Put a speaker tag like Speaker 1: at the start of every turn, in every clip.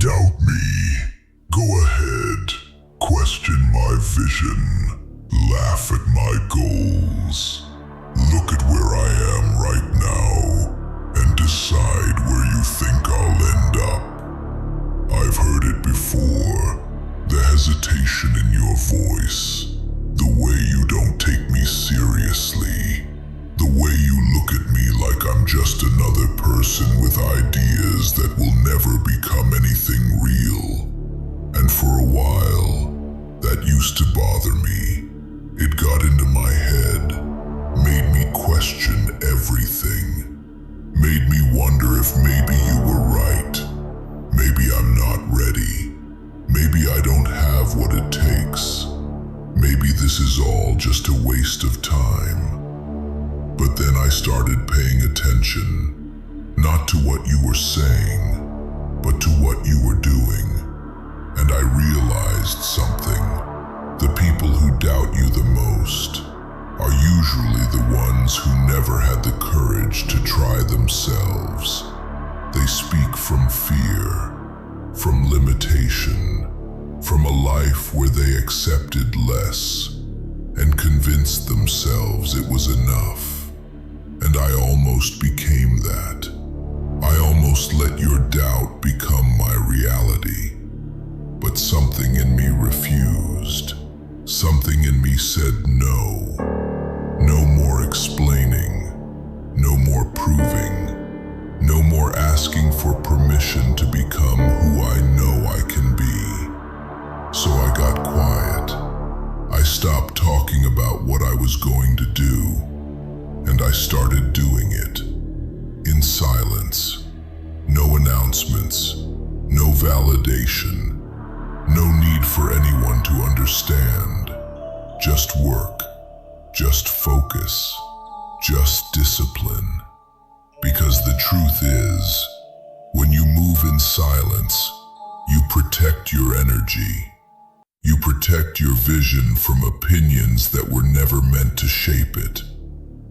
Speaker 1: Doubt me. Go ahead. Question my vision. Laugh at my goals. Look at where I am right now and decide where you think I'll end up. I've heard it before. The hesitation in your voice. The way you don't take me seriously. The way you look at me like I'm just another person with ideas that will never become anything real. And for a while, that used to bother me. It got into my head, made me question everything. Made me wonder if maybe you were right. Maybe I'm not ready. Maybe I don't have what it takes. Maybe this is all just a waste of time. But then I started paying attention, not to what you were saying, but to what you were doing. And I realized something. The people who doubt you the most are usually the ones who never had the courage to try themselves. They speak from fear, from limitation, from a life where they accepted less and convinced themselves it was enough. And I almost became that. I almost let your doubt become my reality. But something in me refused. Something in me said no. No more explaining. No more proving. No more asking for permission to become who I know I can be. So I got quiet. I stopped talking about what I was going to do. And I started doing it. In silence. No announcements. No validation. No need for anyone to understand. Just work. Just focus. Just discipline. Because the truth is, when you move in silence, you protect your energy. You protect your vision from opinions that were never meant to shape it.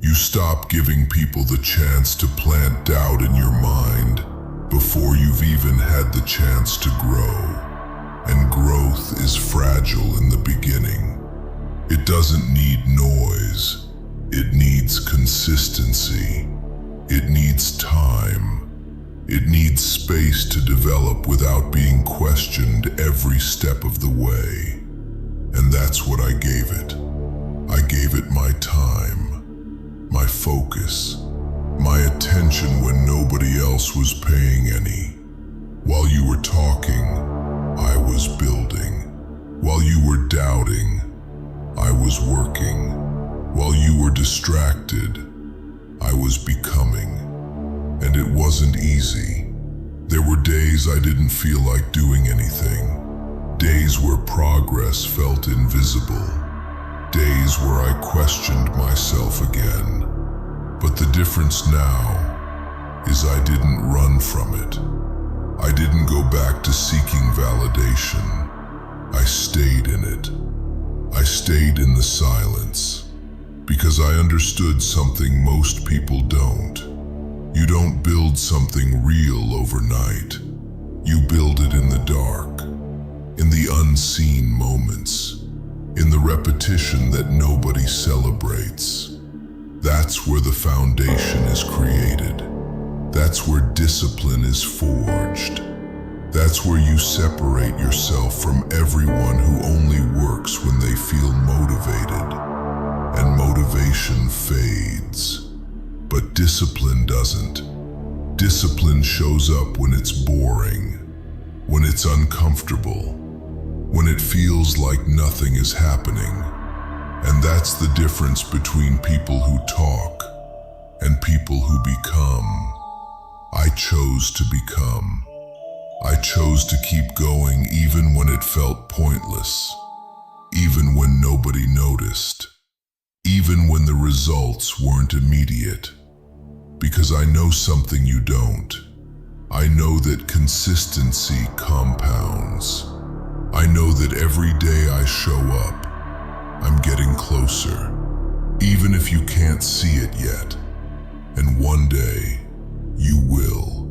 Speaker 1: You stop giving people the chance to plant doubt in your mind before you've even had the chance to grow. And growth is fragile in the beginning. It doesn't need noise. It needs consistency. It needs time. It needs space to develop without being questioned every step of the way. And that's what I gave it. I gave it my time. My focus, my attention when nobody else was paying any. While you were talking, I was building. While you were doubting, I was working. While you were distracted, I was becoming. And it wasn't easy. There were days I didn't feel like doing anything. Days where progress felt invisible. Days where I questioned myself again. But the difference now is I didn't run from it. I didn't go back to seeking validation. I stayed in it. I stayed in the silence. Because I understood something most people don't. You don't build something real overnight. You build it in the dark. In the unseen moments. In the repetition that nobody celebrates. That's where the foundation is created. That's where discipline is forged. That's where you separate yourself from everyone who only works when they feel motivated. And motivation fades. But discipline doesn't. Discipline shows up when it's boring, when it's uncomfortable, when it feels like nothing is happening. And that's the difference between people who talk and people who become. I chose to become. I chose to keep going even when it felt pointless, even when nobody noticed, even when the results weren't immediate. Because I know something you don't. I know that consistency compounds. I know that every day I show up, I'm getting closer, even if you can't see it yet. And one day, you will.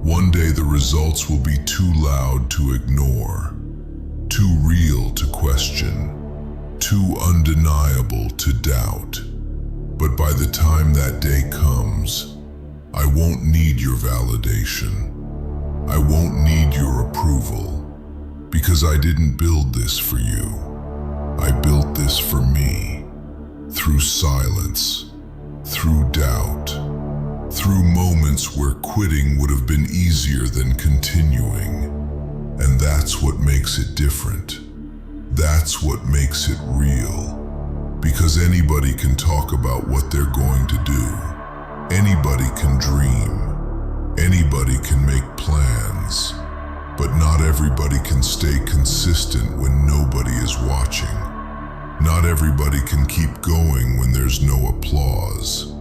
Speaker 1: One day the results will be too loud to ignore, too real to question, too undeniable to doubt. But by the time that day comes, I won't need your validation. I won't need your approval, because I didn't build this for you. I built this for me, through silence, through doubt, through moments where quitting would have been easier than continuing. And that's what makes it different. That's what makes it real. Because anybody can talk about what they're going to do. Anybody can dream. Anybody can make plans. But not everybody can stay consistent when nobody is watching. Not everybody can keep going when there's no applause.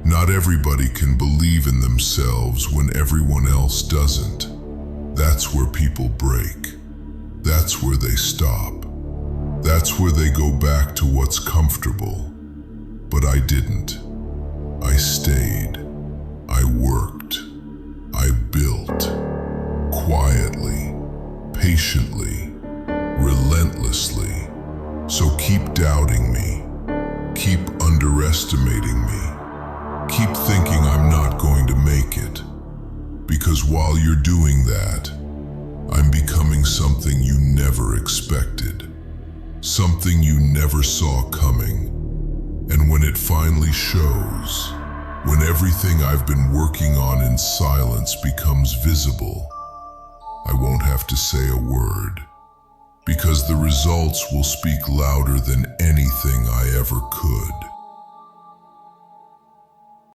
Speaker 1: Not everybody can believe in themselves when everyone else doesn't. That's where people break. That's where they stop. That's where they go back to what's comfortable. But I didn't. I stayed. I worked. I built. Quietly, patiently, relentlessly. So keep doubting me. Keep underestimating me. Keep thinking I'm not going to make it. Because while you're doing that, I'm becoming something you never expected. Something you never saw coming. And when it finally shows, when everything I've been working on in silence becomes visible, I won't have to say a word, because the results will speak louder than anything I ever could.